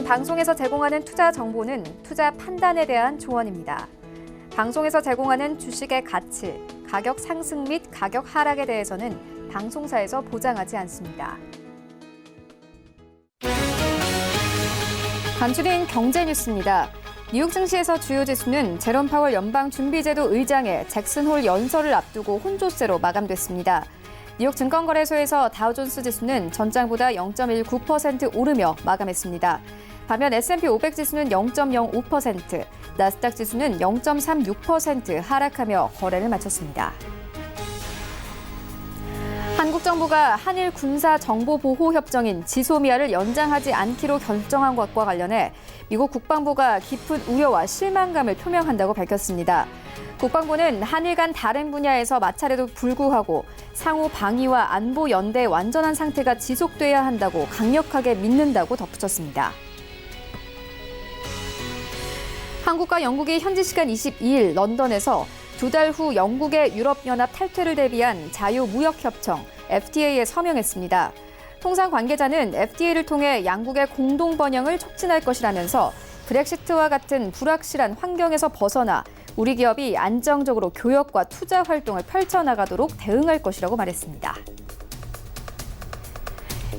방송에서 제공하는 투자 정보는 투자 판단에 대한 조언입니다. 방송에서 제공하는 주식의 가치, 가격 상승 및 가격 하락에 대해서는 방송사에서 보장하지 않습니다. 간추린 경제 뉴스입니다. 뉴욕 증시에서 주요 지수는 제롬 파월 연방준비제도 의장의 잭슨 홀 연설을 앞두고 혼조세로 마감됐습니다. 뉴욕 증권거래소에서 다우존스 지수는 전장보다 0.19% 오르며 마감했습니다. 반면 S&P 500 지수는 0.05%, 나스닥 지수는 0.36% 하락하며 거래를 마쳤습니다. 한국 정부가 한일 군사 정보 보호 협정인 지소미아를 연장하지 않기로 결정한 것과 관련해 미국 국방부가 깊은 우려와 실망감을 표명한다고 밝혔습니다. 국방부는 한일 간 다른 분야에서 마찰에도 불구하고 상호 방위와 안보 연대의 완전한 상태가 지속돼야 한다고 강력하게 믿는다고 덧붙였습니다. 한국과 영국이 현지 시간 22일 런던에서 2달 후 영국의 유럽연합 탈퇴를 대비한 자유무역협정 FTA에 서명했습니다. 통상 관계자는 FTA를 통해 양국의 공동 번영을 촉진할 것이라면서 브렉시트와 같은 불확실한 환경에서 벗어나 우리 기업이 안정적으로 교역과 투자 활동을 펼쳐나가도록 대응할 것이라고 말했습니다.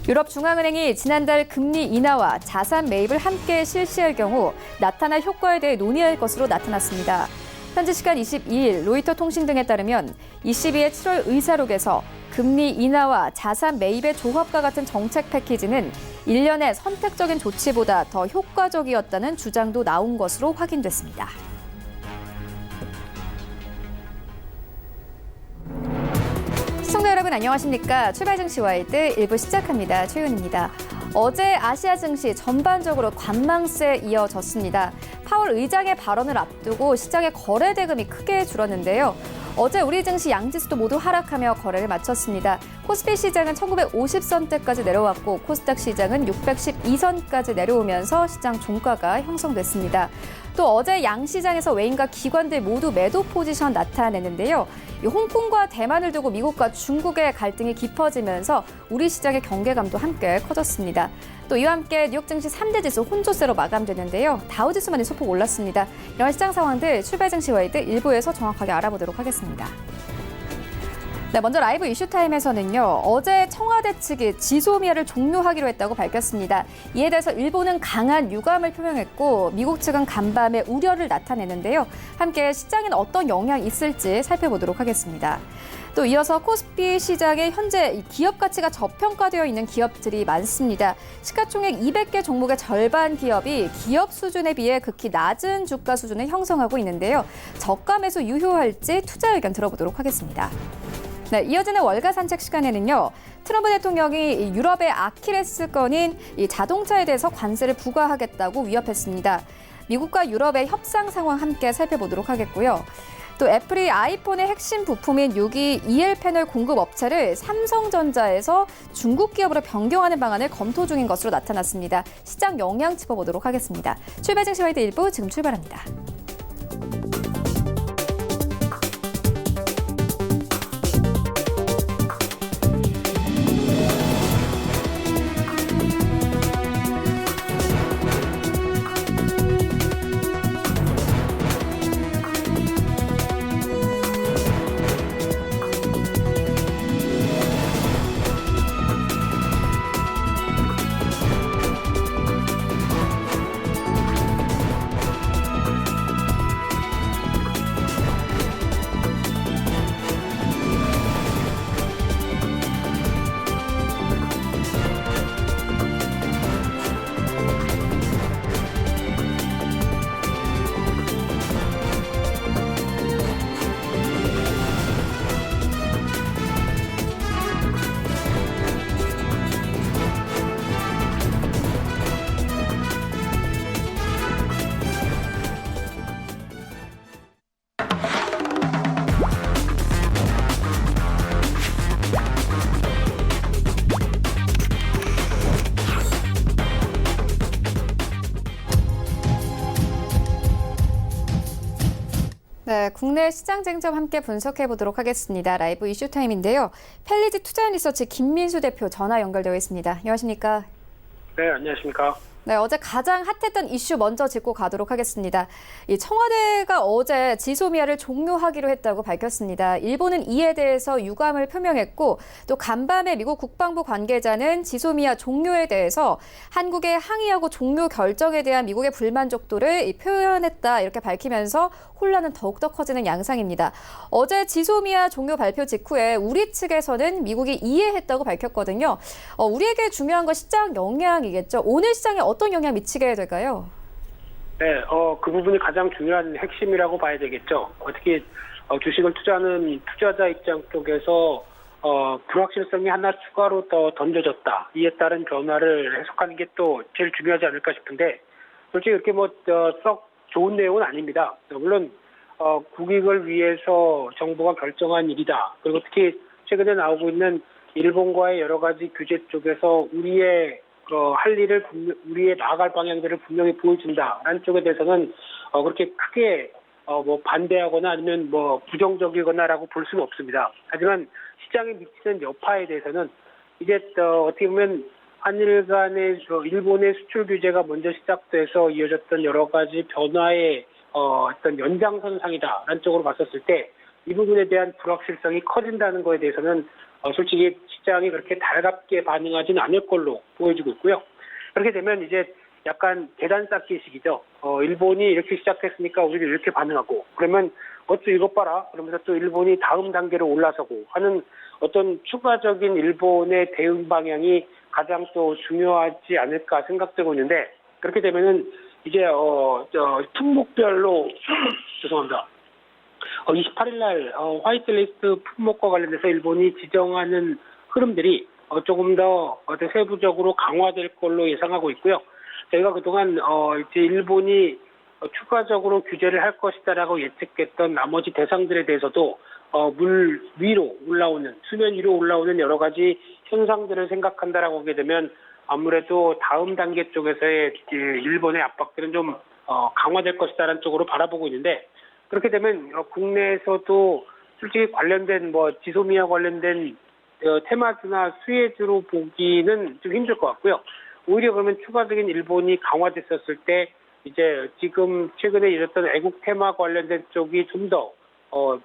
유럽중앙은행이 지난달 금리 인하와 자산 매입을 함께 실시할 경우 나타날 효과에 대해 논의할 것으로 나타났습니다. 현지 시간 22일 로이터 통신 등에 따르면 22일 7월 의사록에서 금리 인하와 자산 매입의 조합과 같은 정책 패키지는 일련의 선택적인 조치보다 더 효과적이었다는 주장도 나온 것으로 확인됐습니다. 시청자 여러분 안녕하십니까? 출발 증시 와이드 1부 시작합니다. 최윤입니다. 어제 아시아 증시 전반적으로 관망세에 이어졌습니다. 파월 의장의 발언을 앞두고 시장의 거래 대금이 크게 줄었는데요. 어제 우리 증시 양지수도 모두 하락하며 거래를 마쳤습니다. 코스피 시장은 1950선대까지 내려왔고 코스닥 시장은 612선까지 내려오면서 시장 종가가 형성됐습니다. 또 어제 양시장에서 외인과 기관들 모두 매도 포지션 나타냈는데요. 홍콩과 대만을 두고 미국과 중국의 갈등이 깊어지면서 우리 시장의 경계감도 함께 커졌습니다. 또 이와 함께 뉴욕 증시 3대 지수 혼조세로 마감됐는데요. 다우지수만이 소폭 올랐습니다. 이런 시장 상황들 출발 증시 와이드 1부에서 정확하게 알아보도록 하겠습니다. 네, 먼저 라이브 이슈타임에서는요. 어제 청와대 측이 지소미아를 종료하기로 했다고 밝혔습니다. 이에 대해서 일본은 강한 유감을 표명했고 미국 측은 간밤에 우려를 나타내는데요. 함께 시장에는 어떤 영향이 있을지 살펴보도록 하겠습니다. 또 이어서 코스피 시장에 현재 기업 가치가 저평가되어 있는 기업들이 많습니다. 시가총액 200개 종목의 절반 기업이 기업 수준에 비해 극히 낮은 주가 수준을 형성하고 있는데요. 저가 매수 유효할지 투자 의견 들어보도록 하겠습니다. 네, 이어지는 월가 산책 시간에는요. 트럼프 대통령이 유럽의 아킬레스건인 이 자동차에 대해서 관세를 부과하겠다고 위협했습니다. 미국과 유럽의 협상 상황 함께 살펴보도록 하겠고요. 또 애플이 아이폰의 핵심 부품인 6기 EL 패널 공급 업체를 삼성전자에서 중국 기업으로 변경하는 방안을 검토 중인 것으로 나타났습니다. 시장 영향 짚어보도록 하겠습니다. 출발 증시 와이드 1부 지금 출발합니다. 네, 국내 시장 쟁점 함께 분석해 보도록 하겠습니다. 라이브 이슈 타임인데요. 펠리지 투자앤리서치 김민수 대표 전화 연결되어 있습니다. 안녕하십니까? 네, 안녕하십니까? 네, 어제 가장 핫했던 이슈 먼저 짚고 가도록 하겠습니다. 이 청와대가 어제 지소미아를 종료하기로 했다고 밝혔습니다. 일본은 이에 대해서 유감을 표명했고 또 간밤에 미국 국방부 관계자는 지소미아 종료에 대해서 한국에 항의하고 종료 결정에 대한 미국의 불만족도를 표현했다 이렇게 밝히면서 혼란은 더욱더 커지는 양상입니다. 어제 지소미아 종료 발표 직후에 우리 측에서는 미국이 이해했다고 밝혔거든요. 우리에게 중요한 건 시장 영향이겠죠. 오늘 시장에 어떤 영향 미치게 될까요? 네, 그 부분이 가장 중요한 핵심이라고 봐야 되겠죠. 특히 주식을 투자하는 투자자 입장 쪽에서 불확실성이 하나 추가로 더 던져졌다. 이에 따른 변화를 해석하는 게 또 제일 중요하지 않을까 싶은데, 솔직히 이렇게 썩 좋은 내용은 아닙니다. 물론 국익을 위해서 정부가 결정한 일이다. 그리고 특히 최근에 나오고 있는 일본과의 여러 가지 규제 쪽에서 우리의 할 일을 우리의 나아갈 방향들을 분명히 보여준다라는 쪽에 대해서는 그렇게 크게 반대하거나 아니면 부정적이거나라고 볼 수는 없습니다. 하지만 시장에 미치는 여파에 대해서는 이제 어떻게 보면 한일 간의 일본의 수출 규제가 먼저 시작돼서 이어졌던 여러 가지 변화의 어떤 연장선상이다라는 쪽으로 봤었을 때 이 부분에 대한 불확실성이 커진다는 거에 대해서는 솔직히 시장이 그렇게 달갑게 반응하지는 않을 걸로 보여지고 있고요. 그렇게 되면 이제 약간 계단 쌓기식이죠. 일본이 이렇게 시작했으니까 우리도 이렇게 반응하고, 그러면 어쭈 이것 봐라 그러면서 또 일본이 다음 단계로 올라서고 하는 어떤 추가적인 일본의 대응 방향이 가장 또 중요하지 않을까 생각되고 있는데, 그렇게 되면은 이제 품목별로 죄송합니다. 28일 날 화이트리스트 품목과 관련해서 일본이 지정하는 흐름들이 조금 더 세부적으로 강화될 걸로 예상하고 있고요. 저희가 그동안 이제 일본이 추가적으로 규제를 할 것이다라고 예측했던 나머지 대상들에 대해서도 물 위로 올라오는, 수면 위로 올라오는 여러 가지 현상들을 생각한다라고 하게 되면 아무래도 다음 단계 쪽에서의 일본의 압박들은 좀 강화될 것이다라는 쪽으로 바라보고 있는데, 그렇게 되면 국내에서도 솔직히 관련된 지소미아 관련된 테마주나 수혜주로 보기는 좀 힘들 것 같고요. 오히려 그러면 추가적인 일본이 강화됐었을 때 이제 지금 최근에 일었던 애국 테마 관련된 쪽이 좀 더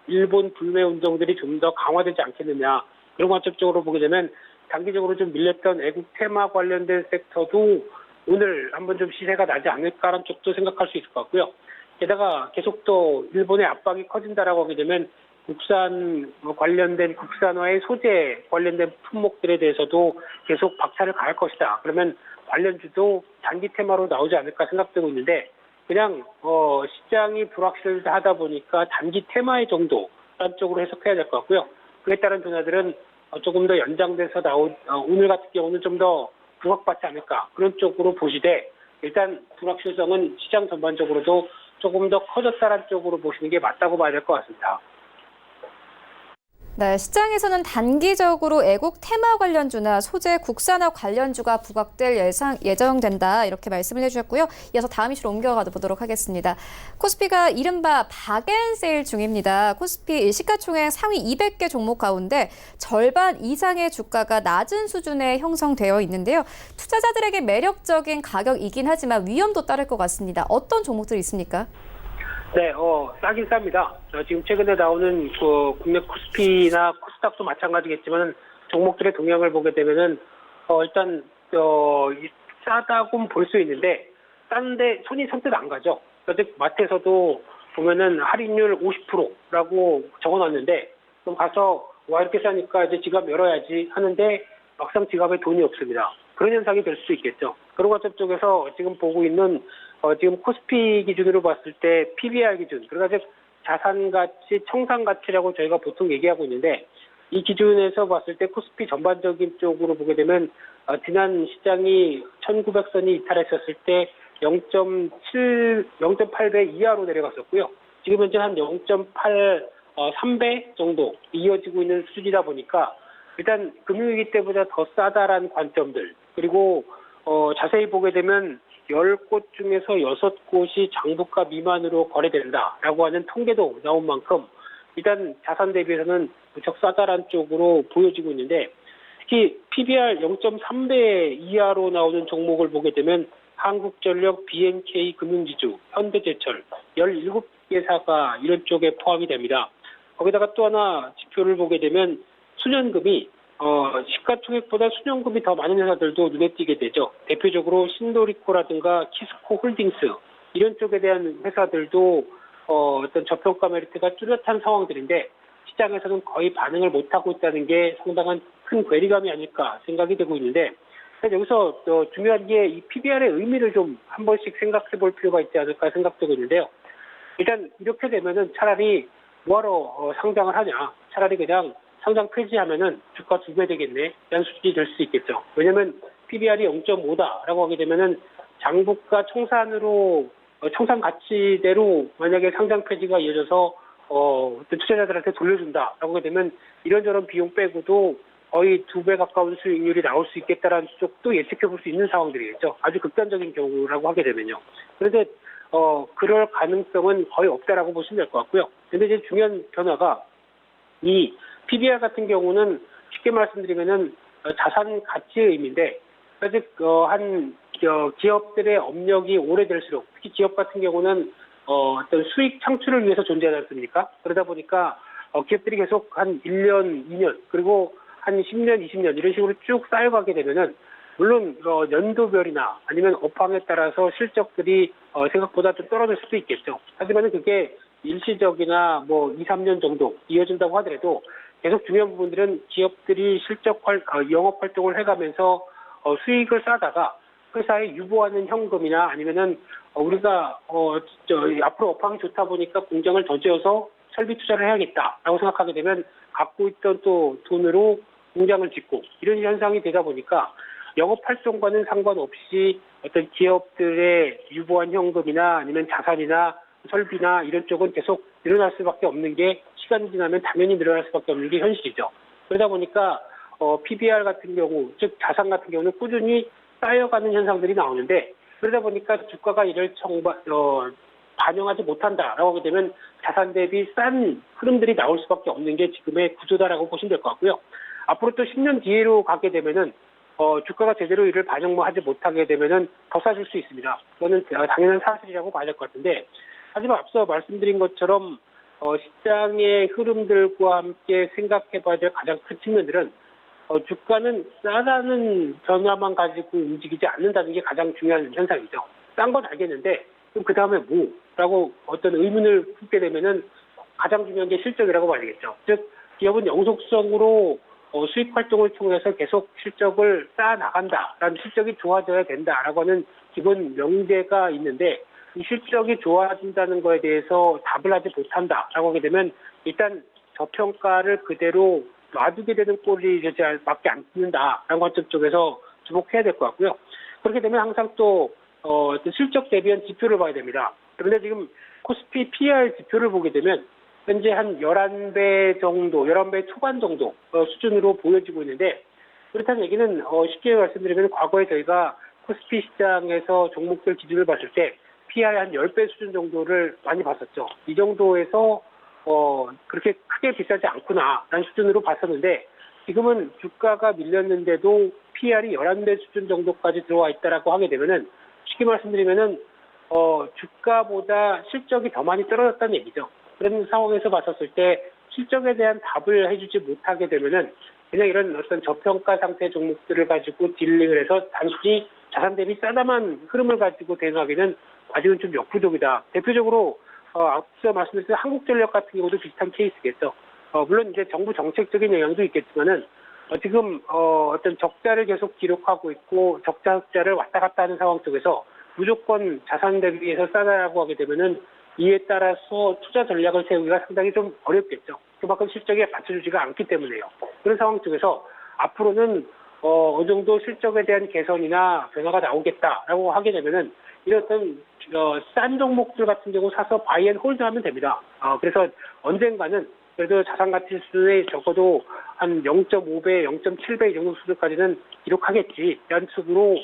일본 불매 운동들이 좀 더 강화되지 않겠느냐, 그런 관점적으로 보게 되면 단기적으로 좀 밀렸던 애국 테마 관련된 섹터도 오늘 한번 좀 시세가 나지 않을까라는 쪽도 생각할 수 있을 것 같고요. 게다가 계속 또 일본의 압박이 커진다라고 하게 되면 국산 관련된 국산화의 소재 관련된 품목들에 대해서도 계속 박차를 가할 것이다. 그러면 관련주도 단기 테마로 나오지 않을까 생각되고 있는데, 그냥 시장이 불확실하다 보니까 단기 테마의 정도라는 쪽으로 해석해야 될 것 같고요. 그에 따른 변화들은 조금 더 연장돼서 오늘 같은 경우는 좀 더 부각받지 않을까, 그런 쪽으로 보시되, 일단 불확실성은 시장 전반적으로도 조금 더 커졌다는 쪽으로 보시는 게 맞다고 봐야 될 것 같습니다. 네, 시장에서는 단기적으로 애국 테마 관련주나 소재 국산화 관련주가 부각될 예정된다 이렇게 말씀을 해주셨고요. 이어서 다음 이슈로 옮겨가 보도록 하겠습니다. 코스피가 이른바 박앤세일 중입니다. 코스피 시가총액 상위 200개 종목 가운데 절반 이상의 주가가 낮은 수준에 형성되어 있는데요. 투자자들에게 매력적인 가격이긴 하지만 위험도 따를 것 같습니다. 어떤 종목들이 있습니까? 네, 싸긴 쌉니다. 지금 최근에 나오는 국내 코스피나 코스닥도 마찬가지겠지만 종목들의 동향을 보게 되면은 일단 싸다고는 볼 수 있는데 싼데 손이 선뜻 안 가죠. 그래서 마트에서도 보면은 할인율 50%라고 적어놨는데, 그럼 가서 와 이렇게 싸니까 이제 지갑 열어야지 하는데 막상 지갑에 돈이 없습니다. 그런 현상이 될 수 있겠죠. 그런 관점 쪽에서 지금 보고 있는 지금 코스피 기준으로 봤을 때 PBR 기준, 그러니까 자산가치, 청산가치라고 저희가 보통 얘기하고 있는데, 이 기준에서 봤을 때 코스피 전반적인 쪽으로 보게 되면 지난 시장이 1900선이 이탈했었을 때 0.8배 이하로 내려갔었고요. 지금 현재 한 0.83배 정도 이어지고 있는 수준이다 보니까 일단 금융위기 때보다 더 싸다라는 관점들, 그리고 자세히 보게 되면 10곳 중에서 6곳이 장부가 미만으로 거래된다라고 하는 통계도 나온 만큼 일단 자산 대비해서는 무척 싸다란 쪽으로 보여지고 있는데, 특히 PBR 0.3배 이하로 나오는 종목을 보게 되면 한국전력, BNK 금융지주, 현대제철 17개사가 이런 쪽에 포함이 됩니다. 거기다가 또 하나 지표를 보게 되면 수년금이 시가총액보다 수년금이 더 많은 회사들도 눈에 띄게 되죠. 대표적으로 신도리코라든가 키스코 홀딩스 이런 쪽에 대한 회사들도 어떤 저평가 메리트가 뚜렷한 상황들인데 시장에서는 거의 반응을 못하고 있다는 게 상당한 큰 괴리감이 아닐까 생각이 되고 있는데 여기서 중요한 게 이 PBR의 의미를 좀 한 번씩 생각해 볼 필요가 있지 않을까 생각되고 있는데요. 일단 이렇게 되면은 차라리 뭐하러 상장을 하냐. 차라리 그냥 상장 폐지하면은 주가 2배 되겠네. 이런 수준이 될 수 있겠죠. 왜냐면 PBR이 0.5다라고 하게 되면은 장부가 청산으로 청산 가치대로 만약에 상장 폐지가 이어져서 어떤 투자자들한테 돌려준다라고 하게 되면 이런저런 비용 빼고도 거의 2배 가까운 수익률이 나올 수 있겠다라는 쪽도 예측해 볼 수 있는 상황들이겠죠. 아주 극단적인 경우라고 하게 되면요. 그런데 그럴 가능성은 거의 없다라고 보시면 될 것 같고요. 근데 이제 중요한 변화가 이 PBR 같은 경우는 쉽게 말씀드리면은 자산 가치의 의미인데 아직 기업들의 업력이 오래될수록 특히 기업 같은 경우는 어떤 수익 창출을 위해서 존재하지 않습니까? 그러다 보니까 기업들이 계속 한 1년, 2년 그리고 한 10년, 20년 이런 식으로 쭉 쌓여가게 되면은 물론 연도별이나 아니면 업황에 따라서 실적들이 생각보다 좀 떨어질 수도 있겠죠. 하지만 그게 일시적이나 뭐 2, 3년 정도 이어진다고 하더라도 계속 중요한 부분들은 기업들이 영업 활동을 해가면서 수익을 쌓다가 회사에 유보하는 현금이나 아니면은 우리가 앞으로 업황이 좋다 보니까 공장을 더 지어서 설비 투자를 해야겠다라고 생각하게 되면 갖고 있던 또 돈으로 공장을 짓고 이런 현상이 되다 보니까 영업 활동과는 상관없이 어떤 기업들의 유보한 현금이나 아니면 자산이나 설비나 이런 쪽은 계속 늘어날 수밖에 없는 게 시간이 지나면 당연히 늘어날 수밖에 없는 게 현실이죠. 그러다 보니까 PBR 같은 경우, 즉 자산 같은 경우는 꾸준히 쌓여가는 현상들이 나오는데 그러다 보니까 주가가 이를 반영하지 못한다라고 하게 되면 자산 대비 싼 흐름들이 나올 수밖에 없는 게 지금의 구조다라고 보시면 될 것 같고요. 앞으로 또 10년 뒤로 가게 되면은 주가가 제대로 이를 반영하지 못하게 되면은 더 싸질 수 있습니다. 그거는 당연한 사실이라고 봐야 될 것 같은데 하지만 앞서 말씀드린 것처럼 시장의 흐름들과 함께 생각해봐야 될 가장 큰 측면들은 주가는 싸다는 변화만 가지고 움직이지 않는다는 게 가장 중요한 현상이죠. 싼 건 알겠는데 그럼 그 다음에 뭐라고 어떤 의문을 품게 되면은 가장 중요한 게 실적이라고 봐야겠죠. 즉 기업은 영속성으로 수익 활동을 통해서 계속 실적을 쌓아 나간다라는 실적이 좋아져야 된다라고 하는 기본 명제가 있는데 이 실적이 좋아진다는 거에 대해서 답을 하지 못한다라고 하게 되면 일단 저평가를 그대로 놔두게 되는 꼴이 밖에 안 듣는다라는 관점 쪽에서 주목해야 될 것 같고요. 그렇게 되면 항상 또 실적 대비한 지표를 봐야 됩니다. 그런데 지금 코스피 PR 지표를 보게 되면 현재 한 11배 정도, 11배 초반 정도 수준으로 보여지고 있는데 그렇다는 얘기는 쉽게 말씀드리면 과거에 저희가 코스피 시장에서 종목들 기준을 봤을 때 PR 한 10배 수준 정도를 많이 봤었죠. 이 정도에서 그렇게 크게 비싸지 않구나라는 수준으로 봤었는데 지금은 주가가 밀렸는데도 PR이 11배 수준 정도까지 들어와 있다라고 하게 되면은 쉽게 말씀드리면은 주가보다 실적이 더 많이 떨어졌다는 얘기죠. 그런 상황에서 봤었을 때 실적에 대한 답을 해주지 못하게 되면은 그냥 이런 어떤 저평가 상태 종목들을 가지고 딜링을 해서 단순히 자산 대비 싸다만 흐름을 가지고 대응하기는 아직은 좀 역부족이다. 대표적으로 앞서 말씀드린 한국전력 같은 경우도 비슷한 케이스겠죠. 물론 이제 정부 정책적인 영향도 있겠지만은 지금 어떤 적자를 계속 기록하고 있고 적자 흑자를 왔다 갔다 하는 상황 속에서 무조건 자산 대비해서 싸다라고 하게 되면은 이에 따라서 투자 전략을 세우기가 상당히 좀 어렵겠죠. 그만큼 실적에 받쳐주지가 않기 때문에요. 그런 상황 속에서 앞으로는 어느 정도 실적에 대한 개선이나 변화가 나오겠다라고 하게 되면은 이런 어떤 싼 종목들 같은 경우 사서 바이앤홀드 하면 됩니다. 그래서 언젠가는 그래도 자산 가치 수준에 적어도 한 0.5배, 0.7배 이 정도 수준까지는 기록하겠지. 이런 식으로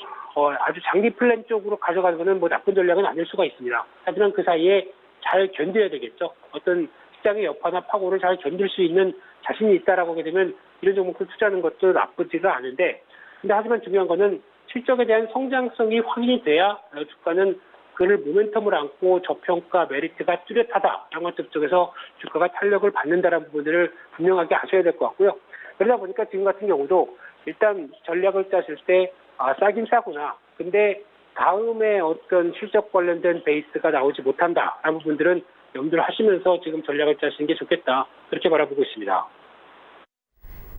아주 장기 플랜 쪽으로 가져가는 것은 뭐 나쁜 전략은 아닐 수가 있습니다. 하지만 그 사이에 잘 견뎌야 되겠죠. 어떤 시장의 여파나 파고를 잘 견딜 수 있는 자신이 있다라고 하게 되면 이런 종목을 투자하는 것도 나쁘지가 않은데 근데 하지만 중요한 거는 실적에 대한 성장성이 확인이 돼야 주가는 그를 모멘텀을 안고 저평가 메리트가 뚜렷하다라는 것 쪽에서 주가가 탄력을 받는다는 부분들을 분명하게 아셔야 될 것 같고요. 그러다 보니까 지금 같은 경우도 일단 전략을 짜실 때 싸긴 싸구나. 근데 다음에 어떤 실적 관련된 베이스가 나오지 못한다라는 부분들은 염두를 하시면서 지금 전략을 짜시는 게 좋겠다. 그렇게 바라보고 있습니다.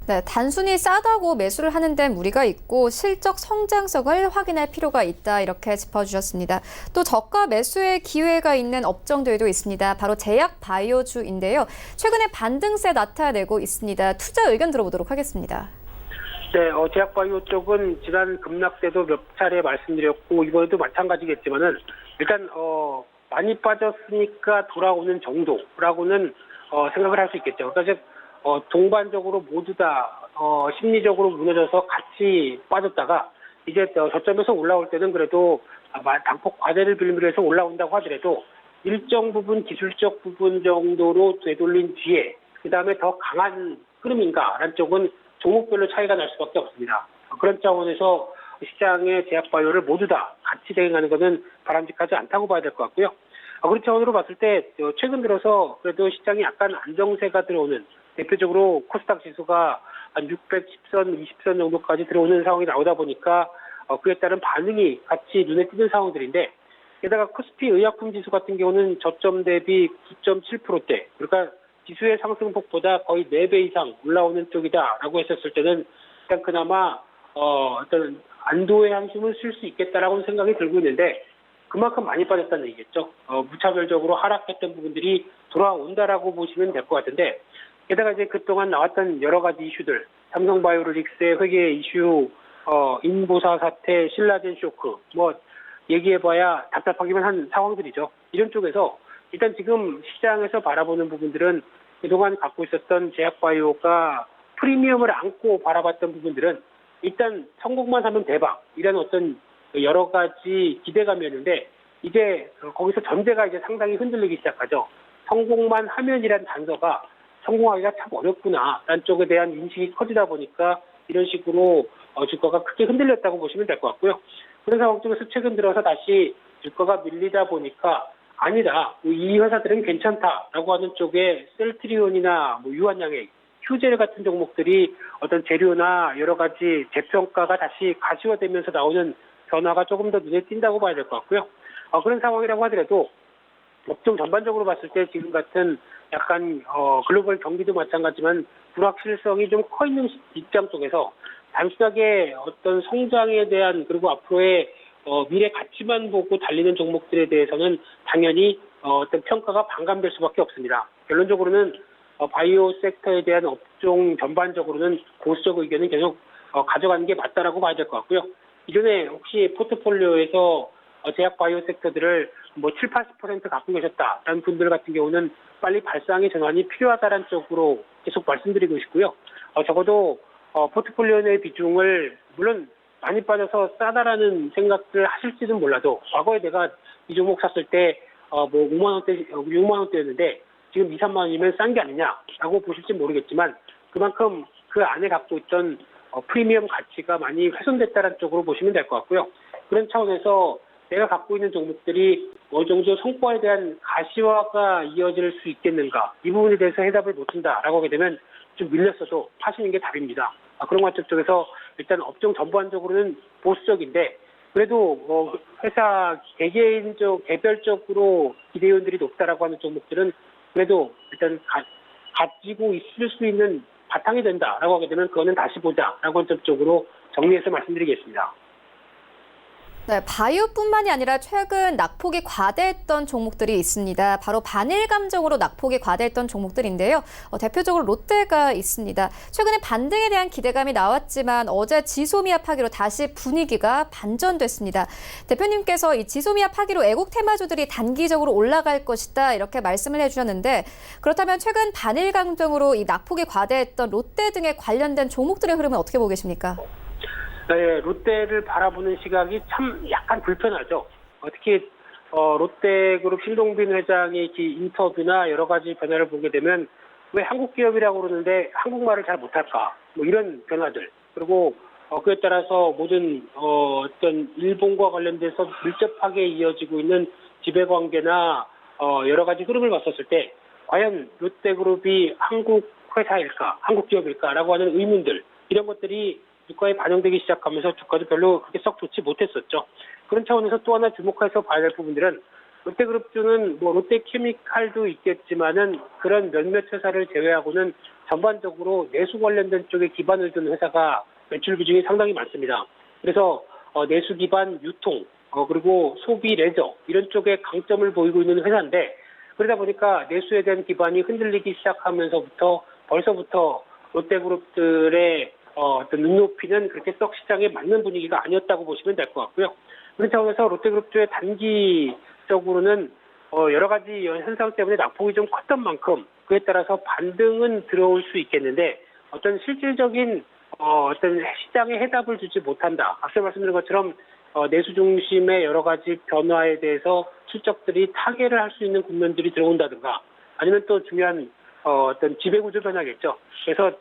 네, 단순히 싸다고 매수를 하는 데 무리가 있고 실적 성장성을 확인할 필요가 있다 이렇게 짚어주셨습니다. 또 저가 매수의 기회가 있는 업종들도 있습니다. 바로 제약 바이오주인데요. 최근에 반등세 나타내고 있습니다. 투자 의견 들어보도록 하겠습니다. 네, 제약 바이오 쪽은 지난 급락 때도 몇 차례 말씀드렸고 이번에도 마찬가지겠지만은 일단 많이 빠졌으니까 돌아오는 정도라고는 생각을 할 수 있겠죠. 그러니까 즉 동반적으로 모두 다 심리적으로 무너져서 같이 빠졌다가 이제 저점에서 올라올 때는 그래도 단폭 과대를 빌미로 해서 올라온다고 하더라도 일정 부분 기술적 부분 정도로 되돌린 뒤에 그 다음에 더 강한 흐름인가라는 쪽은 종목별로 차이가 날 수밖에 없습니다. 그런 차원에서 시장의 제약 바이오를 모두 다 같이 대응하는 것은 바람직하지 않다고 봐야 될 것 같고요. 그런 차원으로 봤을 때 최근 들어서 그래도 시장이 약간 안정세가 들어오는 대표적으로 코스닥 지수가 한 610선, 20선 정도까지 들어오는 상황이 나오다 보니까 그에 따른 반응이 같이 눈에 띄는 상황들인데 게다가 코스피 의약품 지수 같은 경우는 저점 대비 9.7%대 그러니까 지수의 상승폭보다 거의 4배 이상 올라오는 쪽이다라고 했었을 때는 일단 그나마 어떤 안도의 한숨을 쉴 수 있겠다라고 생각이 들고 있는데 그만큼 많이 빠졌다는 얘기겠죠. 무차별적으로 하락했던 부분들이 돌아온다라고 보시면 될 것 같은데 게다가 이제 그동안 나왔던 여러 가지 이슈들, 삼성바이오로직스의 회계 이슈, 인보사 사태, 신라젠 쇼크, 얘기해봐야 답답하기만 한 상황들이죠. 이런 쪽에서 일단 지금 시장에서 바라보는 부분들은 그동안 갖고 있었던 제약바이오가 프리미엄을 안고 바라봤던 부분들은 일단 성공만 하면 대박, 이런 어떤 여러 가지 기대감이었는데 이제 거기서 전제가 이제 상당히 흔들리기 시작하죠. 성공만 하면이란 단서가 성공하기가 참 어렵구나라는 쪽에 대한 인식이 커지다 보니까 이런 식으로 주가가 크게 흔들렸다고 보시면 될 것 같고요. 그런 상황 중에서 최근 들어서 다시 주가가 밀리다 보니까 아니다, 이 회사들은 괜찮다라고 하는 쪽에 셀트리온이나 유한양액, 휴젤 같은 종목들이 어떤 재료나 여러 가지 재평가가 다시 가시화되면서 나오는 변화가 조금 더 눈에 띈다고 봐야 될 것 같고요. 그런 상황이라고 하더라도 업종 전반적으로 봤을 때 지금 같은 약간 글로벌 경기도 마찬가지지만 불확실성이 좀 커 있는 입장 속에서 단순하게 어떤 성장에 대한 그리고 앞으로의 미래 가치만 보고 달리는 종목들에 대해서는 당연히 어떤 평가가 반감될 수밖에 없습니다. 결론적으로는 바이오 섹터에 대한 업종 전반적으로는 보수적 의견은 계속 가져가는 게 맞다라고 봐야 될 것 같고요. 이전에 혹시 포트폴리오에서 제약 바이오 섹터들을 7, 80% 갖고 계셨다라는 분들 같은 경우는 빨리 발상의 전환이 필요하다는 쪽으로 계속 말씀드리고 싶고요. 적어도 포트폴리오 내 비중을 물론 많이 빠져서 싸다라는 생각을 하실지는 몰라도 과거에 내가 이 종목 샀을 때 5만 원대, 6만 원대였는데 지금 2, 3만 원이면 싼 게 아니냐라고 보실지 모르겠지만 그만큼 그 안에 갖고 있던 프리미엄 가치가 많이 훼손됐다는 쪽으로 보시면 될 것 같고요. 그런 차원에서 내가 갖고 있는 종목들이 어느 정도 성과에 대한 가시화가 이어질 수 있겠는가 이 부분에 대해서 해답을 못 준다라고 하게 되면 좀 밀렸어도 파시는 게 답입니다. 그런 관점 쪽에서 일단 업종 전반적으로는 보수적인데 그래도 회사 개별적으로 기대율들이 높다라고 하는 종목들은 그래도 일단 가지고 있을 수 있는 바탕이 된다라고 하게 되면 그거는 다시 보자라고 하는 쪽으로 정리해서 말씀드리겠습니다. 네, 바이오뿐만이 아니라 최근 낙폭이 과대했던 종목들이 있습니다. 바로 반일 감정으로 낙폭이 과대했던 종목들인데요. 대표적으로 롯데가 있습니다. 최근에 반등에 대한 기대감이 나왔지만 어제 지소미아 파기로 다시 분위기가 반전됐습니다. 대표님께서 이 지소미아 파기로 애국 테마주들이 단기적으로 올라갈 것이다 이렇게 말씀을 해주셨는데 그렇다면 최근 반일 감정으로 이 낙폭이 과대했던 롯데 등에 관련된 종목들의 흐름은 어떻게 보고 계십니까? 네, 롯데를 바라보는 시각이 참 약간 불편하죠. 특히 롯데그룹 신동빈 회장의 인터뷰나 여러 가지 변화를 보게 되면 왜 한국 기업이라고 그러는데 한국말을 잘 못할까? 이런 변화들. 그리고 그에 따라서 모든 어떤 일본과 관련돼서 밀접하게 이어지고 있는 지배관계나 여러 가지 흐름을 봤었을 때 과연 롯데그룹이 한국 회사일까, 한국 기업일까라고 하는 의문들 이런 것들이 주가에 반영되기 시작하면서 주가도 별로 그렇게 썩 좋지 못했었죠. 그런 차원에서 또 하나 주목해서 봐야 될 부분들은 롯데그룹주는 뭐 롯데케미칼도 있겠지만은 그런 몇몇 회사를 제외하고는 전반적으로 내수 관련된 쪽에 기반을 둔 회사가 매출 비중이 상당히 많습니다. 그래서 내수 기반 유통 그리고 소비 레저 이런 쪽에 강점을 보이고 있는 회사인데 그러다 보니까 내수에 대한 기반이 흔들리기 시작하면서부터 벌써부터 롯데그룹들의 어떤 눈높이는 그렇게 썩 시장에 맞는 분위기가 아니었다고 보시면 될 것 같고요. 그런 차원에서 롯데그룹주의 단기적으로는 여러 가지 현상 때문에 낙폭이 좀 컸던 만큼 그에 따라서 반등은 들어올 수 있겠는데 어떤 실질적인 어떤 시장에 해답을 주지 못한다. 앞서 말씀드린 것처럼 내수 중심의 여러 가지 변화에 대해서 실적들이 타개를 할 수 있는 국면들이 들어온다든가 아니면 또 중요한 어떤 지배구조 변화겠죠. 그래서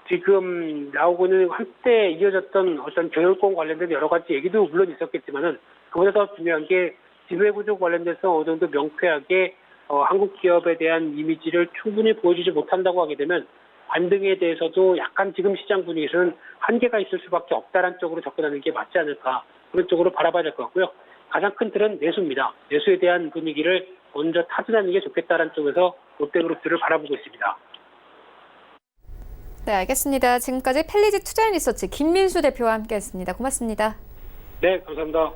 지금 나오고는 한때 이어졌던 어떤 경영권 관련된 여러 가지 얘기도 물론 있었겠지만은 그보다 더 중요한 게 지배구조 관련돼서 어느 정도 명쾌하게 한국 기업에 대한 이미지를 충분히 보여주지 못한다고 하게 되면 반등에 대해서도 약간 지금 시장 분위기에서는 한계가 있을 수밖에 없다는 쪽으로 접근하는 게 맞지 않을까 그런 쪽으로 바라봐야 될 것 같고요. 가장 큰 틀은 내수입니다. 내수에 대한 분위기를 먼저 타진하는 게 좋겠다는 쪽에서 롯데그룹들을 바라보고 있습니다. 네, 알겠습니다. 지금까지 펠리지 투자인 리서치 김민수 대표와 함께했습니다. 고맙습니다. 네, 감사합니다.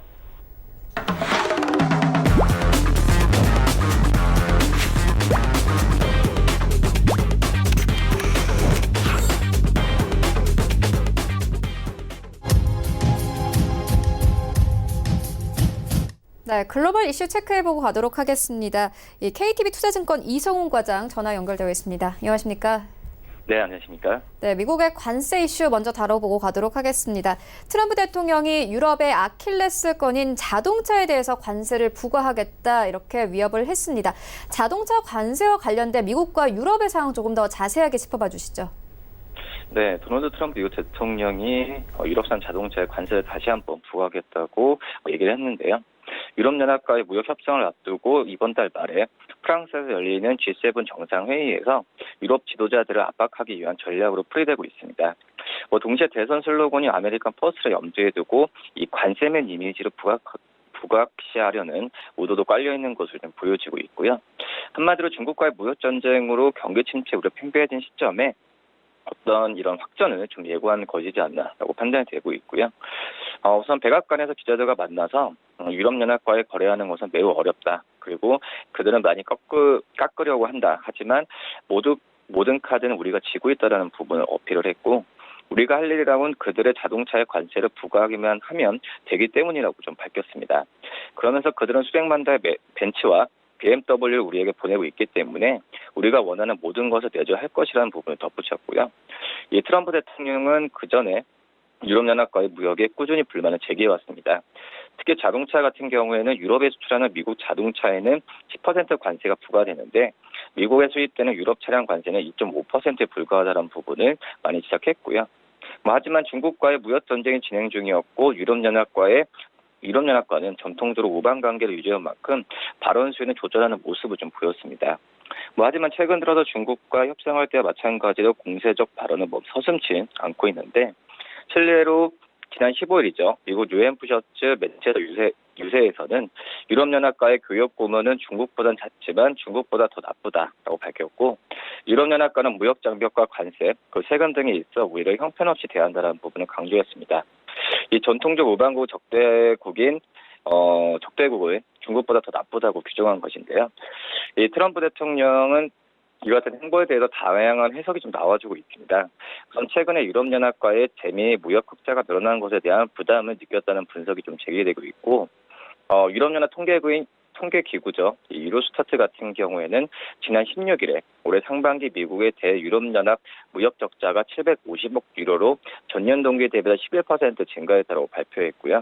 네, 글로벌 이슈 체크해보고 가도록 하겠습니다. 이 KTB 투자증권 이성훈 과장 전화 연결되어 있습니다. 안녕하십니까? 네, 안녕하십니까? 네, 미국의 관세 이슈 먼저 다뤄보고 가도록 하겠습니다. 트럼프 대통령이 유럽의 아킬레스건인 자동차에 대해서 관세를 부과하겠다 이렇게 위협을 했습니다. 자동차 관세와 관련된 미국과 유럽의 상황 조금 더 자세하게 짚어봐 주시죠. 네, 도널드 트럼프 미국 대통령이 유럽산 자동차에 관세를 다시 한번 부과하겠다고 얘기를 했는데요. 유럽연합과의 무역 협상을 앞두고 이번 달 말에 프랑스에서 열리는 G7 정상회의에서 유럽 지도자들을 압박하기 위한 전략으로 풀이되고 있습니다. 동시에 대선 슬로건이 아메리칸 퍼스트를 염두에 두고 이 관세맨 이미지를 부각시하려는 의도도 깔려있는 것으로 좀 보여지고 있고요. 한마디로 중국과의 무역 전쟁으로 경기 침체 우려 팽배해진 시점에 어떤 이런 확전을 좀 예고한 것이지 않나라고 판단이 되고 있고요. 우선 백악관에서 기자들과 만나서 유럽연합과의 거래하는 것은 매우 어렵다. 그리고 그들은 많이 깎으려고 한다. 하지만 모든 카드는 우리가 지고 있다는 부분을 어필을 했고 우리가 할 일이라면 그들의 자동차에 관세를 부과하기만 하면 되기 때문이라고 좀 밝혔습니다. 그러면서 그들은 수백만 대의 벤츠와 BMW를 우리에게 보내고 있기 때문에 우리가 원하는 모든 것을 내줘야 할 것이라는 부분을 덧붙였고요. 이 트럼프 대통령은 그전에 유럽연합과의 무역에 꾸준히 불만을 제기해왔습니다. 특히 자동차 같은 경우에는 유럽에 수출하는 미국 자동차에는 10% 관세가 부과되는데 미국에 수입되는 유럽 차량 관세는 2.5%에 불과하다는 부분을 많이 지적했고요. 하지만 중국과의 무역 전쟁이 진행 중이었고 유럽연합과는 전통적으로 우방 관계를 유지한 만큼 발언 수위는 조절하는 모습을 좀 보였습니다. 하지만 최근 들어서 중국과 협상할 때와 마찬가지로 공세적 발언을 서슴지 않고 있는데 실례로 지난 15일이죠. 미국 뉴햄프셔츠 매체더 유세에서는 유럽연합과의 교역 고문은 중국보단 잦지만 중국보다 더 나쁘다라고 밝혔고 유럽연합과는 무역 장벽과 관세, 세금 등에 있어 오히려 형편없이 대한다는 부분을 강조했습니다. 이 전통적 우방국 적대국을 중국보다 더 나쁘다고 규정한 것인데요. 이 트럼프 대통령은 이 같은 행보에 대해서 다양한 해석이 좀 나와주고 있습니다. 우선 최근에 유럽연합과의 재미 무역 흑자가 늘어난 것에 대한 부담을 느꼈다는 분석이 좀 제기되고 있고 유럽연합 통계기구죠. 이 유로스타트 같은 경우에는 지난 16일에 올해 상반기 미국의 대유럽연합 무역 적자가 750억 유로로 전년 동기 대비해서 11% 증가했다고 발표했고요.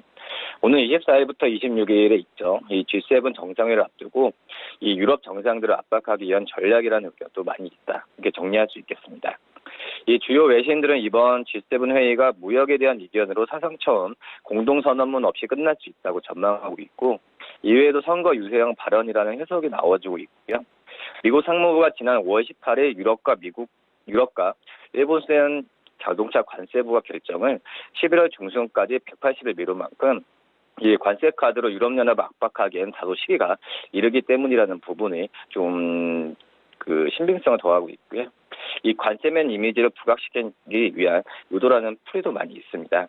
오늘 24일부터 26일에 있죠. 이 G7 정상회를 앞두고 이 유럽 정상들을 압박하기 위한 전략이라는 의견도 많이 있다. 이렇게 정리할 수 있겠습니다. 이 주요 외신들은 이번 G7 회의가 무역에 대한 이견으로 사상 처음 공동선언문 없이 끝날 수 있다고 전망하고 있고, 이외에도 선거 유세형 발언이라는 해석이 나와주고 있고요. 미국 상무부가 지난 5월 18일 유럽과 일본 수행 자동차 관세부가 결정을 11월 중순까지 180일 미룬 만큼 이 관세 카드로 유럽연합을 압박하기엔 다소 시기가 이르기 때문이라는 부분이 좀 신빙성을 더하고 있고요. 이 관세면 이미지를 부각시키기 위한 의도라는 풀이도 많이 있습니다.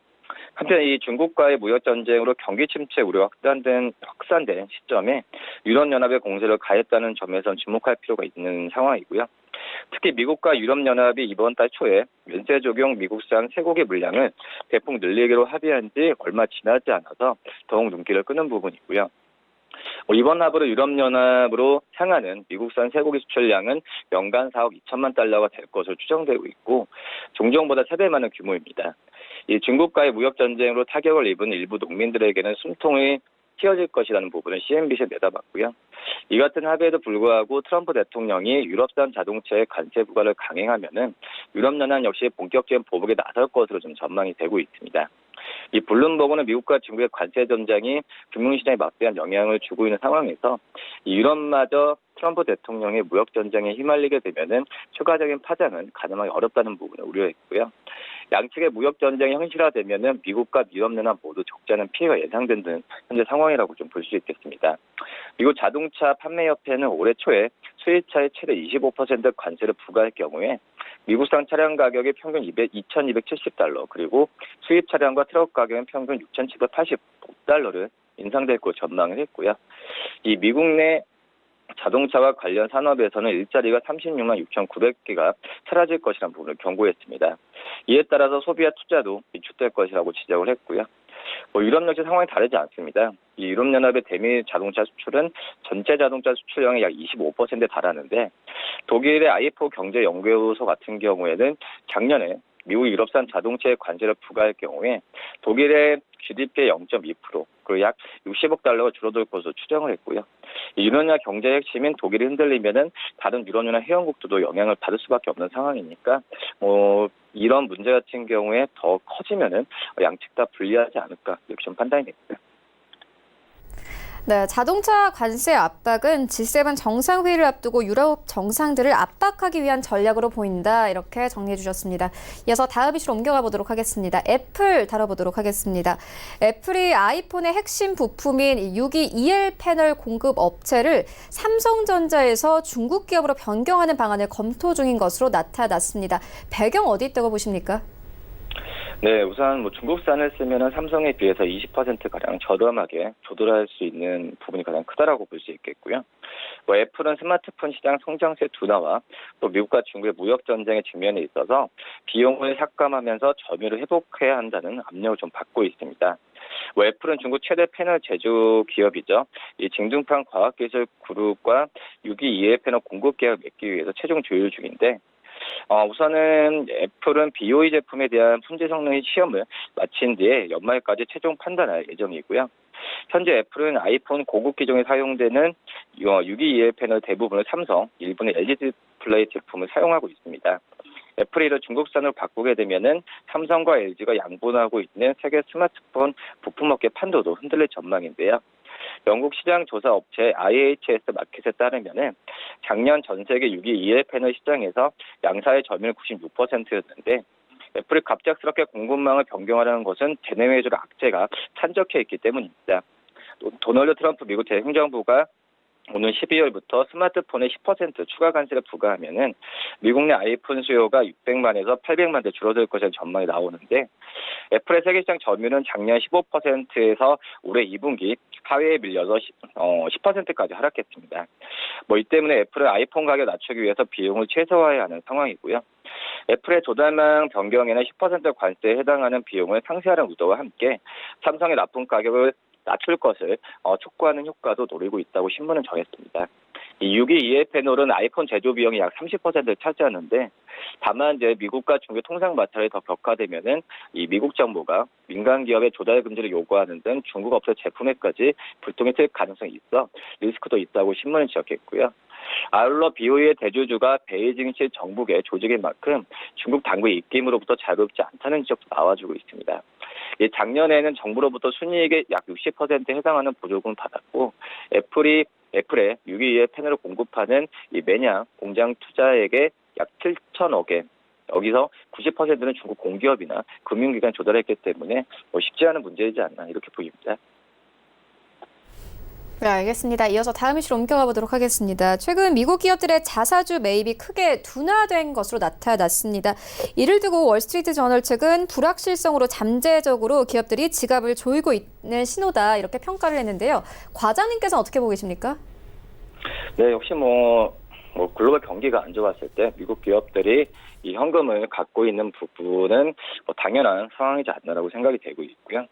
한편 이 중국과의 무역 전쟁으로 경기 침체 우려가 확산된 시점에 유럽연합의 공세를 가했다는 점에선 주목할 필요가 있는 상황이고요. 특히 미국과 유럽연합이 이번 달 초에 면세 적용 미국산 쇠고기 물량을 대폭 늘리기로 합의한 지 얼마 지나지 않아서 더욱 눈길을 끄는 부분이고요. 이번 합으로 유럽연합으로 향하는 미국산 쇠고기 수출량은 연간 4억 2천만 달러가 될 것으로 추정되고 있고, 종전보다 3배 많은 규모입니다. 이 중국과의 무역 전쟁으로 타격을 입은 일부 농민들에게는 숨통이 틔어질 것이라는 부분을 CNBC에 내다봤고요. 이 같은 합의에도 불구하고 트럼프 대통령이 유럽산 자동차의 관세 부과를 강행하면은 유럽연합 역시 본격적인 보복에 나설 것으로 좀 전망이 되고 있습니다. 이 블룸버그는 미국과 중국의 관세 전쟁이 금융시장에 막대한 영향을 주고 있는 상황에서 이 유럽마저 트럼프 대통령의 무역 전쟁에 휘말리게 되면은 추가적인 파장은 가늠하기 어렵다는 부분을 우려했고요. 양측의 무역 전쟁이 현실화되면은 미국과 유럽연합 모두 적지 않은 피해가 예상되는 현재 상황이라고 좀 볼 수 있겠습니다. 미국 자동차 판매협회는 올해 초에 수입차에 최대 25% 관세를 부과할 경우에 미국산 차량 가격이 평균 2,270달러, 그리고 수입 차량과 트럭 가격은 평균 6,785달러를 인상될 것으로 전망을 했고요. 이 미국 내 자동차와 관련 산업에서는 일자리가 36만 6,900개가 사라질 것이라는 부분을 경고했습니다. 이에 따라서 소비와 투자도 위축될 것이라고 지적을 했고요. 유럽 역시 상황이 다르지 않습니다. 이 유럽연합의 대미 자동차 수출은 전체 자동차 수출량의 약 25%에 달하는데, 독일의 아이포 경제연구소 같은 경우에는 작년에 미국 유럽산 자동차에 관세를 부과할 경우에 독일의 GDP의 0.2%, 그리고 약 60억 달러가 줄어들 것으로 추정을 했고요. 유럽연합 경제의 핵심인 독일이 흔들리면은 다른 유럽연합 회원국들도 영향을 받을 수밖에 없는 상황이니까 이런 문제 같은 경우에 더 커지면은 양측 다 불리하지 않을까 이렇게 좀 판단이 됩니다. 네, 자동차 관세 압박은 G7 정상회의를 앞두고 유럽 정상들을 압박하기 위한 전략으로 보인다. 이렇게 정리해 주셨습니다. 이어서 다음 이슈로 옮겨가 보도록 하겠습니다. 애플 다뤄보도록 하겠습니다. 애플이 아이폰의 핵심 부품인 622L 패널 공급 업체를 삼성전자에서 중국 기업으로 변경하는 방안을 검토 중인 것으로 나타났습니다. 배경 어디 있다고 보십니까? 네, 우선 중국산을 쓰면은 삼성에 비해서 20%가량 저렴하게 조달할 수 있는 부분이 가장 크다라고 볼 수 있겠고요. 애플은 스마트폰 시장 성장세 둔화와 또 미국과 중국의 무역 전쟁의 측면에 있어서 비용을 삭감하면서 점유율을 회복해야 한다는 압력을 좀 받고 있습니다. 애플은 중국 최대 패널 제조 기업이죠. 이 징둥팡 과학기술 그룹과 622L 패널 공급 계약을 맺기 위해서 최종 조율 중인데, 우선은 애플은 BOE 제품에 대한 품질 성능 시험을 마친 뒤에 연말까지 최종 판단할 예정이고요. 현재 애플은 아이폰 고급 기종에 사용되는 622L 패널 대부분을 삼성, 일본의 LG 디스플레이 제품을 사용하고 있습니다. 애플이 이를 중국산으로 바꾸게 되면은 삼성과 LG가 양분하고 있는 세계 스마트폰 부품업계 판도도 흔들릴 전망인데요. 영국 시장조사 업체 IHS 마켓에 따르면은 작년 전 세계 622L 패널 시장에서 양사의 점유율 96%였는데 애플이 갑작스럽게 공급망을 변경하려는 것은 제네외주로 악재가 산적해 있기 때문입니다. 도널드 트럼프 미국 대행정부가 오늘 12월부터 스마트폰에 10% 추가 관세를 부과하면은 미국 내 아이폰 수요가 600만에서 800만 대 줄어들 것이라는 전망이 나오는데, 애플의 세계시장 점유율은 작년 15%에서 올해 2분기 하회에 밀려서 10%까지 하락했습니다. 이 때문에 애플은 아이폰 가격 낮추기 위해서 비용을 최소화해야 하는 상황이고요. 애플의 조달망 변경에는 10% 관세에 해당하는 비용을 상쇄하는 의도와 함께 삼성의 납품 가격을 낮출 것을 촉구하는 효과도 노리고 있다고 신문은 전했습니다. 이 6위 EFN올은 아이폰 제조 비용이 약 30%를 차지하는데 다만 이제 미국과 중국의 통상 마찰이 더 격화되면은 이 미국 정부가 민간 기업의 조달 금지를 요구하는 등 중국 업체 제품에까지 불통이 튈 가능성이 있어 리스크도 있다고 신문을 지적했고요. 아울러 BOE의 대주주가 베이징시 정부계 조직인 만큼 중국 당국의 입김으로부터 자유롭지 않다는 지적도 나와주고 있습니다. 작년에는 정부로부터 순이익의 약 60%에 해당하는 보조금을 받았고 애플의 6위의 펜을 공급하는 이 매냥 공장 투자액의 약 7천억엔 여기서 90%는 중국 공기업이나 금융기관 조달했기 때문에 쉽지 않은 문제이지 않나 이렇게 보입니다. 네, 알겠습니다. 이어서 다음 이슈로 옮겨가 보도록 하겠습니다. 최근 미국 기업들의 자사주 매입이 크게 둔화된 것으로 나타났습니다. 이를 두고 월스트리트 저널 측은 불확실성으로 잠재적으로 기업들이 지갑을 조이고 있는 신호다 이렇게 평가를 했는데요. 과장님께서는 어떻게 보고 계십니까? 네, 역시 글로벌 경기가 안 좋았을 때 미국 기업들이 이 현금을 갖고 있는 부분은 당연한 상황이지 않나라고 생각이 되고 있고요.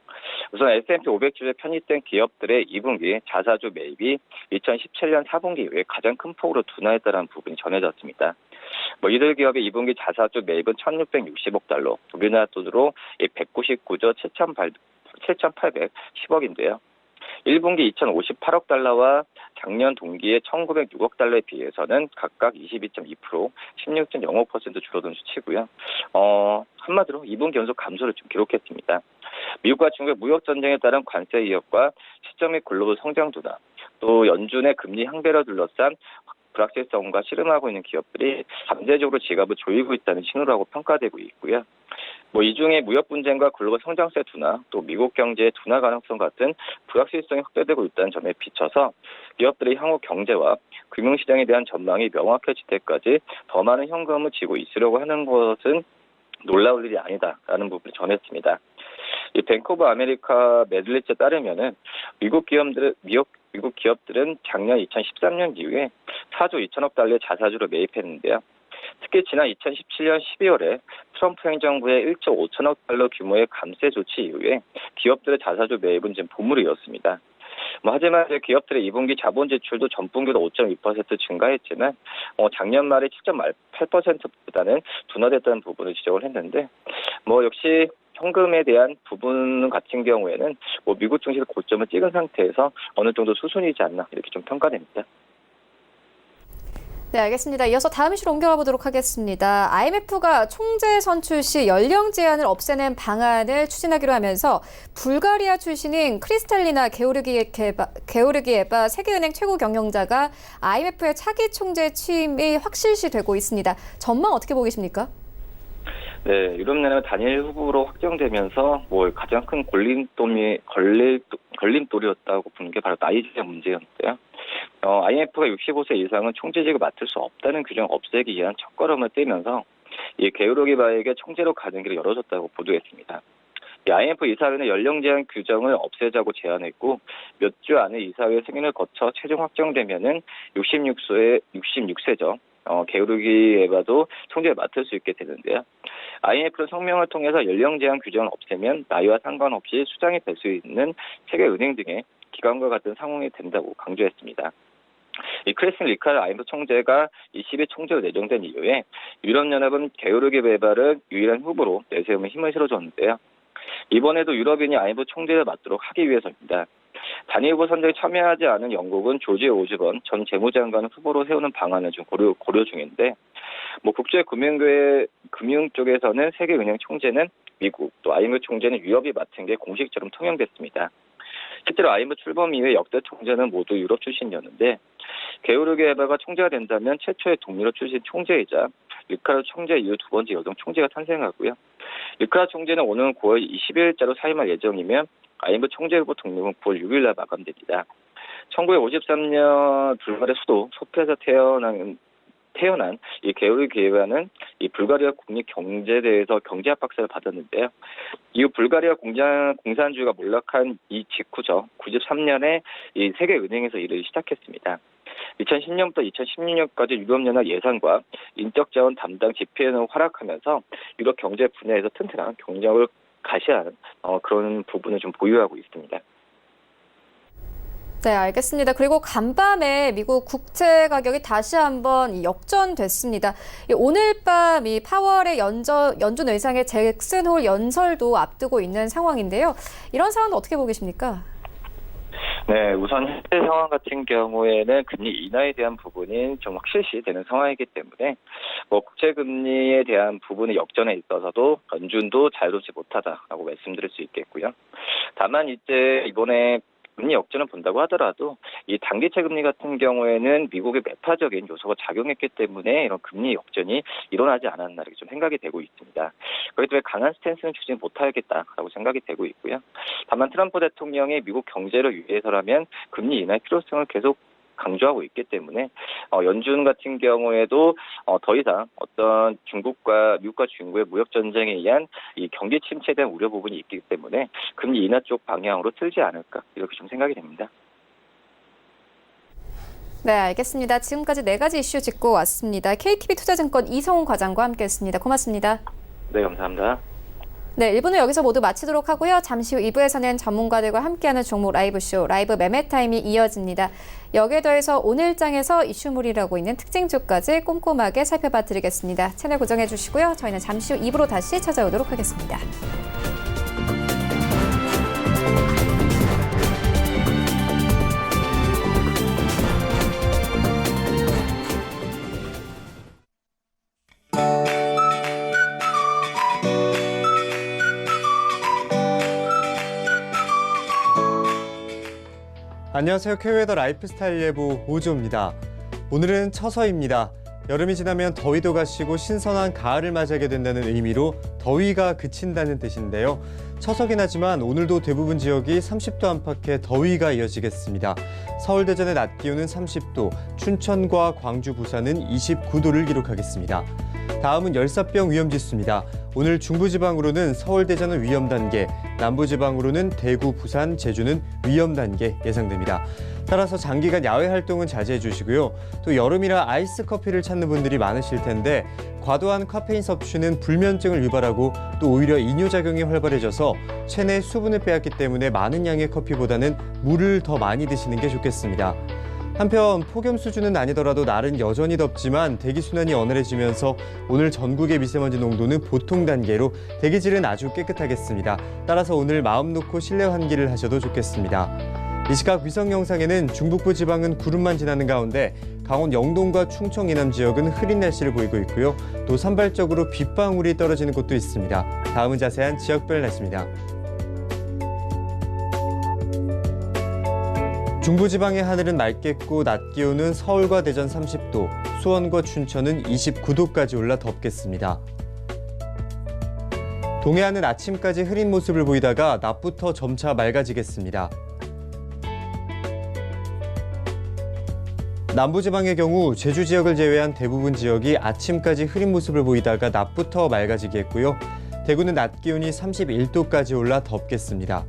우선 S&P 500주에 편입된 기업들의 2분기 자사주 매입이 2017년 4분기 이후에 가장 큰 폭으로 둔화했다는 부분이 전해졌습니다. 이들 기업의 2분기 자사주 매입은 1,660억 달러, 우리나라 돈으로 199조 7,810억인데요. 1분기 2,058억 달러와 작년 동기의 1,906억 달러에 비해서는 각각 22.2%, 16.05% 줄어든 수치고요. 한마디로 2분기 연속 감소를 좀 기록했습니다. 미국과 중국의 무역 전쟁에 따른 관세 위협과 시점 및 글로벌 성장 둔화, 또 연준의 금리 향배로 둘러싼 불확실성과 씨름하고 있는 기업들이 잠재적으로 지갑을 조이고 있다는 신호라고 평가되고 있고요. 이 중에 무역 분쟁과 글로벌 성장세 둔화, 또 미국 경제의 둔화 가능성 같은 불확실성이 확대되고 있다는 점에 비춰서 기업들의 향후 경제와 금융시장에 대한 전망이 명확해질 때까지 더 많은 현금을 쥐고 있으려고 하는 것은 놀라울 일이 아니다라는 부분을 전했습니다. 이 뱅크 오브 아메리카 매들리츠에 따르면은 미국 기업들은 작년 2013년 이후에 4조 2천억 달러의 자사주를 매입했는데요. 특히 지난 2017년 12월에 트럼프 행정부의 1조 5천억 달러 규모의 감세 조치 이후에 기업들의 자사주 매입은 지금 보물이었습니다. 하지만 기업들의 2분기 자본 지출도 전분기로 5.2% 증가했지만 작년 말에 7.8%보다는 둔화됐다는 부분을 지적을 했는데 역시 현금에 대한 부분 같은 경우에는 미국 증시에서 고점을 찍은 상태에서 어느 정도 수순이지 않나 이렇게 좀 평가됩니다. 네, 알겠습니다. 이어서 다음 이슈로 옮겨가 보도록 하겠습니다. IMF가 총재 선출 시 연령 제한을 없애는 방안을 추진하기로 하면서 불가리아 출신인 크리스탈리나 게오르기에바 세계은행 최고 경영자가 IMF의 차기 총재 취임이 확실시되고 있습니다. 전망 어떻게 보고 계십니까? 네, 유럽연합 단일 후보로 확정되면서 가장 큰 걸림돌이었다고 보는 게 바로 나이 제한 문제였는데요. IMF가 65세 이상은 총재직을 맡을 수 없다는 규정을 없애기 위한 첫걸음을 떼면서 이 게오르기에바에게 총재로 가는 길을 열어줬다고 보도했습니다. IMF 이사회는 연령 제한 규정을 없애자고 제안했고 몇 주 안에 이사회 승인을 거쳐 최종 확정되면은 66세죠. 게오르기에바도 총재를 맡을 수 있게 되는데요. IMF는 성명을 통해서 연령 제한 규정을 없애면 나이와 상관없이 수장이 될 수 있는 세계은행 등의 기관과 같은 상황이 된다고 강조했습니다. 이 크리스틴 리카르 IMF 총재가 20일 총재로 내정된 이후에 유럽연합은 게오르기에바를 유일한 후보로 내세우며 힘을 실어줬는데요. 이번에도 유럽인이 IMF 총재를 맡도록 하기 위해서입니다. 단일 후보 선정에 참여하지 않은 영국은 조지 오즈번 전 재무장관을 후보로 세우는 방안을 좀 고려 중인데, 국제 금융 쪽에서는 세계은행 총재는 미국, 또 IMF 총재는 유럽이 맡은 게 공식처럼 통용됐습니다. 실제로 IMF 출범 이후에 역대 총재는 모두 유럽 출신이었는데, 게오르기에바가 총재가 된다면 최초의 동유럽 출신 총재이자 리카르 총재 이후 두 번째 여성 총재가 탄생하고요. 리카르 총재는 오는 9월 20일자로 사임할 예정이면 IMF 총재 후보 등록은 9월 6일날 마감됩니다. 1953년 불가리아 수도 소피아에서 태어난 이 게오르기에바는 이 불가리아 국립경제대회에서 경제학 박사를 받았는데요. 이후 불가리아 공산주의가 몰락한 이 직후죠. 93년에 이 세계은행에서 일을 시작했습니다. 2010년부터 2016년까지 유럽연합 예산과 인적자원 담당 집행을 활약하면서 유럽 경제 분야에서 튼튼한 경력을 가시하는 그런 부분을 좀 보유하고 있습니다. 네, 알겠습니다. 그리고 간밤에 미국 국채 가격이 다시 한번 역전됐습니다. 오늘 밤 이 파월의 연준 의장의 잭슨 홀 연설도 앞두고 있는 상황인데요. 이런 상황은 어떻게 보고 계십니까? 네, 우선 현재 상황 같은 경우에는 금리 인하에 대한 부분이 좀 확실시 되는 상황이기 때문에 국채 금리에 대한 부분의 역전에 있어서도 연준도 자유롭지 못하다라고 말씀드릴 수 있겠고요. 다만 이제 이번에 금리 역전을 본다고 하더라도 이 단기채 금리 같은 경우에는 미국의 매파적인 요소가 작용했기 때문에 이런 금리 역전이 일어나지 않았나 이렇게 좀 생각이 되고 있습니다. 그렇기 때문에 강한 스탠스는 추진 못하겠다라고 생각이 되고 있고요. 다만 트럼프 대통령이 미국 경제를 위해서라면 금리 인하의 필요성을 계속 강조하고 있기 때문에 연준 같은 경우에도 더 이상 어떤 미국과 중국의 무역 전쟁에 의한 이 경기 침체에 대한 우려 부분이 있기 때문에 금리 인하 쪽 방향으로 틀지 않을까 이렇게 좀 생각이 됩니다. 네, 알겠습니다. 지금까지 4가지 이슈 짚고 왔습니다. KTB 투자증권 이성훈 과장과 함께했습니다. 고맙습니다. 네, 감사합니다. 네, 1부는 여기서 모두 마치도록 하고요. 잠시 후 2부에서는 전문가들과 함께하는 종목 라이브쇼, 라이브 매매타임이 이어집니다. 여기에 더해서 오늘장에서 이슈물이라고 있는 특징주까지 꼼꼼하게 살펴봐 드리겠습니다. 채널 고정해 주시고요. 저희는 잠시 후 2부로 다시 찾아오도록 하겠습니다. 안녕하세요. K웨더 라이프스타일 예보 오조입니다. 오늘은 처서입니다. 여름이 지나면 더위도 가시고 신선한 가을을 맞이하게 된다는 의미로 더위가 그친다는 뜻인데요. 처서긴 하지만 오늘도 대부분 지역이 30도 안팎의 더위가 이어지겠습니다. 서울, 대전의 낮 기온은 30도, 춘천과 광주, 부산은 29도를 기록하겠습니다. 다음은 열사병 위험지수입니다. 오늘 중부지방으로는 서울, 대전은 위험단계, 남부지방으로는 대구, 부산, 제주는 위험단계 예상됩니다. 따라서 장기간 야외 활동은 자제해 주시고요. 또 여름이라 아이스 커피를 찾는 분들이 많으실 텐데 과도한 카페인 섭취는 불면증을 유발하고 또 오히려 이뇨작용이 활발해져서 체내 수분을 빼앗기 때문에 많은 양의 커피보다는 물을 더 많이 드시는 게 좋겠습니다. 한편 폭염 수준은 아니더라도 날은 여전히 덥지만 대기순환이 어눌해지면서 오늘 전국의 미세먼지 농도는 보통 단계로 대기질은 아주 깨끗하겠습니다. 따라서 오늘 마음 놓고 실내 환기를 하셔도 좋겠습니다. 이 시각 위성 영상에는 중북부 지방은 구름만 지나는 가운데 강원 영동과 충청 이남 지역은 흐린 날씨를 보이고 있고요. 또 산발적으로 빗방울이 떨어지는 곳도 있습니다. 다음은 자세한 지역별 날씨입니다. 중부지방의 하늘은 맑겠고 낮 기온은 서울과 대전 30도, 수원과 춘천은 29도까지 올라 덥겠습니다. 동해안은 아침까지 흐린 모습을 보이다가 낮부터 점차 맑아지겠습니다. 남부지방의 경우 제주 지역을 제외한 대부분 지역이 아침까지 흐린 모습을 보이다가 낮부터 맑아지겠고요. 대구는 낮 기온이 31도까지 올라 덥겠습니다.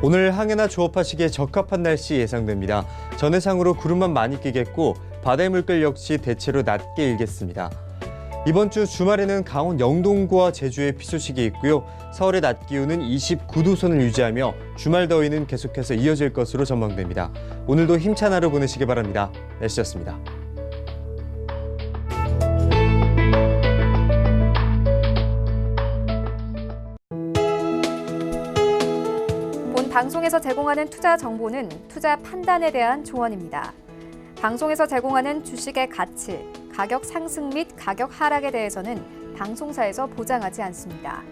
오늘 항해나 조업하시기에 적합한 날씨 예상됩니다. 전해상으로 구름만 많이 끼겠고 바다의 물결 역시 대체로 낮게 일겠습니다. 이번 주 주말에는 강원 영동과 제주에 비 소식이 있고요. 서울의 낮 기온은 29도 선을 유지하며 주말 더위는 계속해서 이어질 것으로 전망됩니다. 오늘도 힘찬 하루 보내시기 바랍니다. 날씨였습니다. 방송에서 제공하는 투자 정보는 투자 판단에 대한 조언입니다. 방송에서 제공하는 주식의 가치, 가격 상승 및 가격 하락에 대해서는 방송사에서 보장하지 않습니다.